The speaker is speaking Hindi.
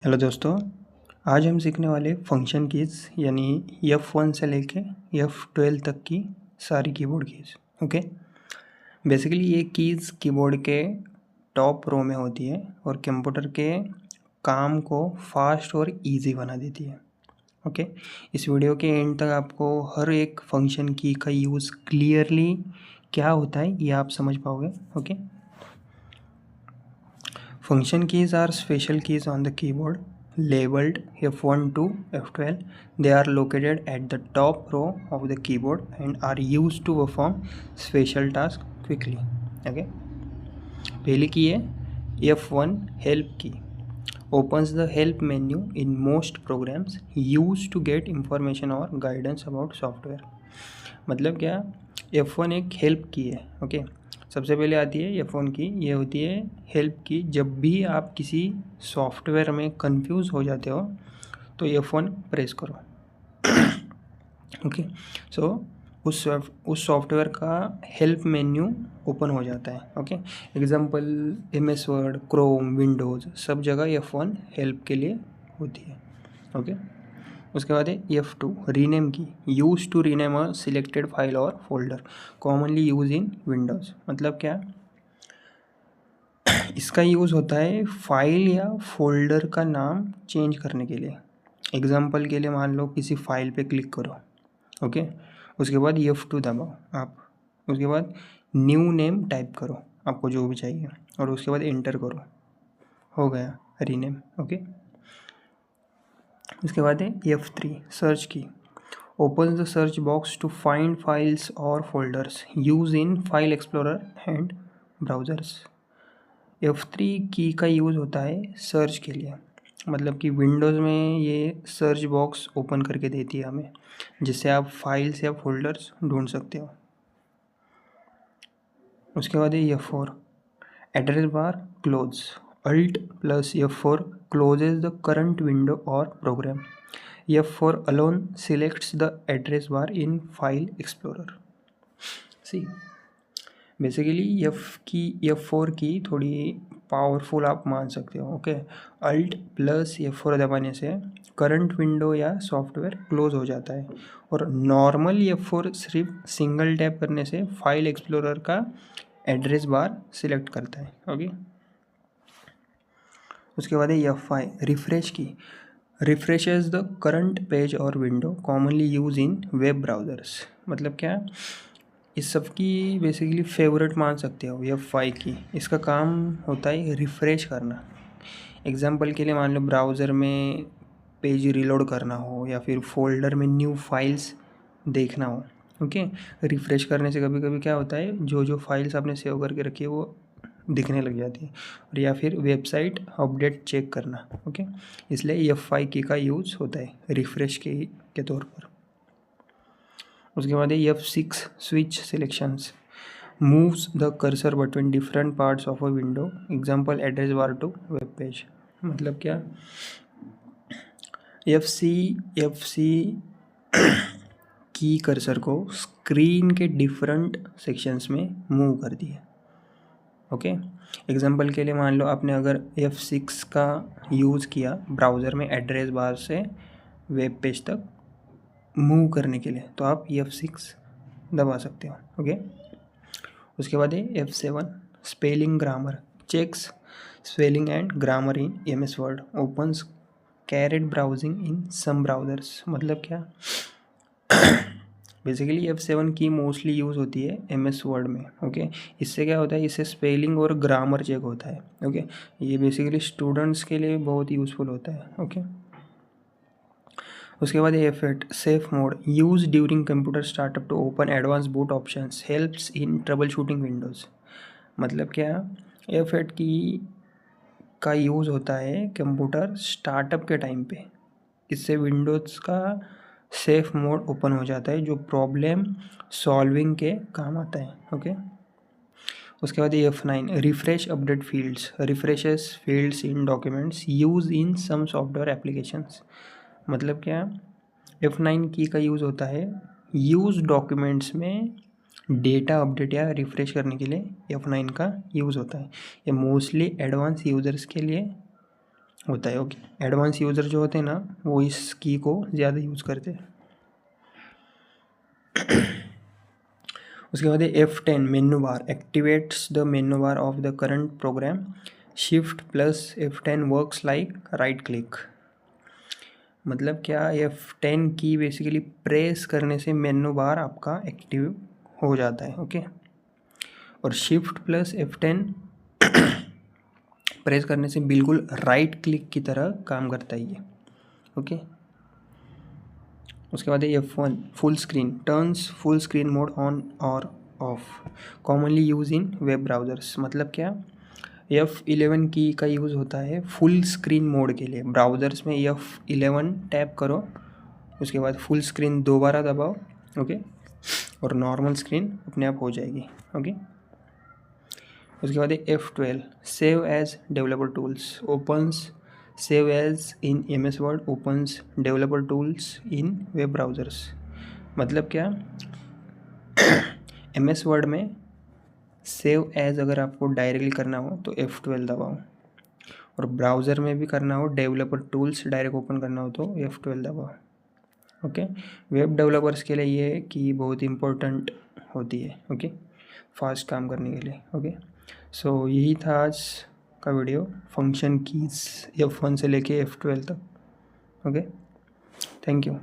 हेलो दोस्तों, आज हम सीखने वाले फंक्शन कीज़ यानी F1 से लेके F12 तक की सारी कीबोर्ड कीज़। ओके, बेसिकली ये कीज़ कीबोर्ड के टॉप रो में होती है और कंप्यूटर के काम को फास्ट और इजी बना देती है। ओके, इस वीडियो के एंड तक आपको हर एक फंक्शन की का यूज़ क्लियरली क्या होता है ये आप समझ पाओगे। Okay, function keys are special keys on the keyboard labeled F1 to F12. They are located at the top row of the keyboard and are used to perform special tasks quickly. Okay, पहली की है F1 help key. Opens the help menu in most programs used to get information or guidance about software. मतलब क्या, F1 एक हेल्प की है। ओके, सबसे पहले आती है F1 की, ये होती है हेल्प की। जब भी आप किसी सॉफ्टवेयर में कंफ्यूज हो जाते हो तो F1 प्रेस करो। ओके, सो उस सॉफ्टवेयर का हेल्प मेन्यू ओपन हो जाता है। Okay, example MS word, Chrome, Windows, सब जगह F1 हेल्प के लिए होती है। ओके, उसके बाद है F2 रीनेम की, use to rename a selected file और folder, commonly use in Windows. मतलब क्या, इसका यूज़ होता है फाइल या फोल्डर का नाम चेंज करने के लिए। एग्जांपल के लिए मान लो किसी फाइल पे क्लिक करो। ओके, उसके बाद F2 दबाओ आप, उसके बाद न्यू नेम टाइप करो आपको जो भी चाहिए और उसके बाद एंटर करो, हो गया रीनेम। ओके, उसके बाद है F3 सर्च की, opens the search box to find files or folders used in file explorer and browsers. F3 की का यूज़ होता है सर्च के लिए, मतलब कि विंडोज़ में ये सर्च बॉक्स ओपन करके देती है हमें, जिससे आप फाइल्स या फोल्डर्स ढूंढ सकते हो। उसके बाद है F4 address bar close, alt plus F4 closes the current window और program. F4 alone selects the address bar in file explorer. See, basically F4 की थोड़ी पावरफुल आप मान सकते हो। ओके, अल्ट प्लस F4 दबाने से करंट विंडो या सॉफ्टवेयर क्लोज हो जाता है और नॉर्मल F4 सिर्फ सिंगल टैप करने से फाइल एक्सप्लोरर का एड्रेस बार सिलेक्ट करता है। ओके, उसके बाद है F5 रिफ्रेश की, रिफ्रेशेस द करंट पेज और window, commonly use in web browsers. मतलब क्या, इस सब की बेसिकली फेवरेट मान सकते हो F5 की। इसका काम होता है रिफ़्रेश करना। एग्जांपल के लिए मान लो ब्राउज़र में पेज रीलोड करना हो या फिर फोल्डर में न्यू फाइल्स देखना हो। ओके, रिफ़्रेश करने से कभी कभी क्या होता है, जो जो फाइल्स आपने सेव करके रखी है वो दिखने लग जाती है, और या फिर वेबसाइट अपडेट चेक करना। ओके, इसलिए F5 की का यूज़ होता है रिफ़्रेश के तौर पर। उसके बाद है F6 switch selections, moves the cursor between different parts of a window, example address bar to web page. मतलब क्या, FC की कर्सर को स्क्रीन के डिफरेंट सेक्शंस में मूव कर दिया। ओके, एग्जांपल के लिए मान लो आपने अगर F6 का यूज़ किया ब्राउज़र में एड्रेस बार से वेब पेज तक मूव करने के लिए, तो आप F6 दबा सकते हो। ओके, उसके बाद है F7 spelling grammar, checks spelling and grammar in MS word, opens caret browsing in some browsers. मतलब क्या, बेसिकली F7 की मोस्टली यूज़ होती है MS वर्ड में। ओके, इससे क्या होता है, इससे स्पेलिंग और ग्रामर चेक होता है। ओके, ये बेसिकली स्टूडेंट्स के लिए बहुत यूज़फुल होता है। ओके, उसके बाद F8 safe mode, use during computer startup to open advance boot options, helps in troubleshooting Windows. मतलब क्या, F8 की का यूज़ होता है कंप्यूटर स्टार्टअप के टाइम पे, इससे विंडोज़ का सेफ मोड ओपन हो जाता है जो प्रॉब्लम सॉल्विंग के काम आता है। ओके, उसके बाद F9 refresh update fields, refreshes fields in documents use in some software applications. मतलब क्या, F9 की का यूज़ होता है यूज डॉक्यूमेंट्स में डेटा अपडेट या रिफ़्रेश करने के लिए F9 का यूज़ होता है। ये मोस्टली एडवांस यूज़र्स के लिए होता है। ओके, एडवांस यूज़र जो होते हैं ना वो इस की को ज़्यादा यूज़ करते हैं। उसके बाद F10 menu bar activates the menu bar of the current program. Shift plus F10 works like right click. मतलब क्या, F10 की बेसिकली प्रेस करने से मेनू बार आपका एक्टिव हो जाता है। ओके, और शिफ्ट प्लस F10 प्रेस करने से बिल्कुल राइट क्लिक की तरह काम करता है ये। ओके, उसके बाद है F1 full screen turns full screen mode on और off. Commonly use in web browsers. मतलब क्या, F11 की का यूज़ होता है फुल स्क्रीन मोड के लिए। ब्राउज़र्स में F11 टैप करो, उसके बाद फुल स्क्रीन दोबारा दबाओ। ओके, और नॉर्मल स्क्रीन अपने आप हो जाएगी। ओके, उसके बाद है F12 save as developer tools opens save as in MS word opens developer tools in web browsers. मतलब क्या, MS वर्ड में सेव एज अगर आपको डायरेक्टली करना हो तो F12 दबाओ, और ब्राउज़र में भी करना हो डेवलपर टूल्स डायरेक्ट ओपन करना हो तो F12 दबाओ। ओके, वेब डेवलपर्स के लिए ये की बहुत इंपॉर्टेंट होती है। ओके, फास्ट काम करने के लिए। ओके, सो यही था आज का वीडियो, फंक्शन कीज़ F1 से लेके F12 तक। Okay, thank you.